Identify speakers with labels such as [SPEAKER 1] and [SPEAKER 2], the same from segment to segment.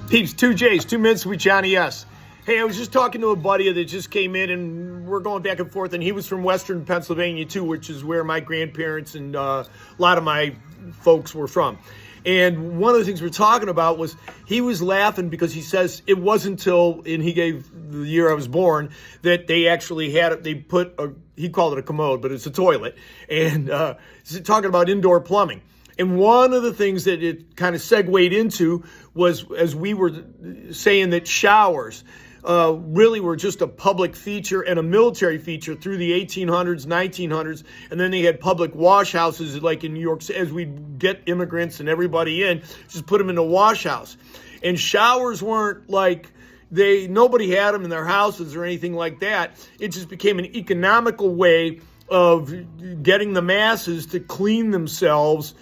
[SPEAKER 1] Peeps, 2 minutes with Johnny S. Hey, I was just talking to a buddy that just came in, and we're going back and forth, and he was from Western Pennsylvania, too, which is where my grandparents and a lot of my folks were from. And one of the things we're talking about was he was laughing because he says it wasn't until, and he gave the year I was born, that they actually had it, they put a, he called it a commode, but it's a toilet, and talking about indoor plumbing. And one of the things that it kind of segued into was, as we were saying, that showers really were just a public feature and a military feature through the 1800s, 1900s, and then they had public wash houses like in New York. As we'd get immigrants and everybody in, just put them in a wash house. And showers weren't like nobody had them in their houses or anything like that. It just became an economical way of getting the masses to clean themselves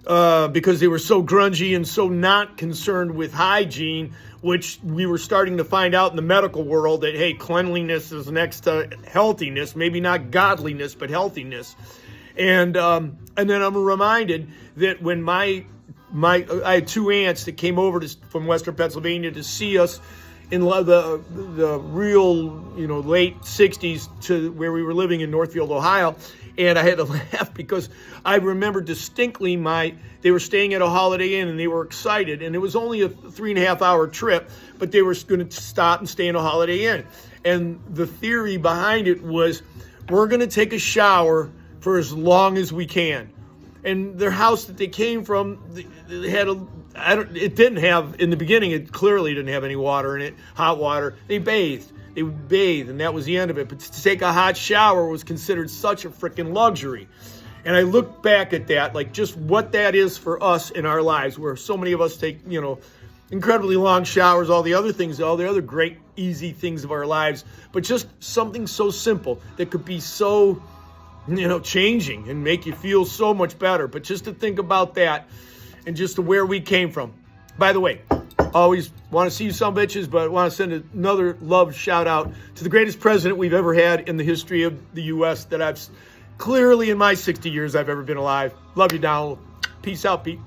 [SPEAKER 1] because they were so grungy and so not concerned with hygiene, which we were starting to find out in the medical world that, hey, cleanliness is next to healthiness, maybe not godliness, but healthiness. And then I'm reminded that when I had two aunts that came over from Western Pennsylvania to see us in the real, late 60s to where we were living in Northfield, Ohio. And I had to laugh because I remember distinctly they were staying at a Holiday Inn and they were excited. And it was only a 3.5 hour trip, but they were going to stop and stay in a Holiday Inn. And the theory behind it was, we're going to take a shower for as long as we can. And their house that they came from, they had it didn't have, in the beginning, it clearly didn't have any water in it, hot water. They bathed. They would bathe, and that was the end of it. But to take a hot shower was considered such a freaking luxury. And I look back at that, like just what that is for us in our lives, where so many of us take, incredibly long showers, all the other great, easy things of our lives. But just something so simple that could be so, changing and make you feel so much better. But just to think about that and just to where we came from. By the way, always want to see you some bitches, but want to send another love shout out to the greatest president we've ever had in the history of the U.S. that I've clearly in my 60 years I've ever been alive. Love you, Donald. Peace out, Pete.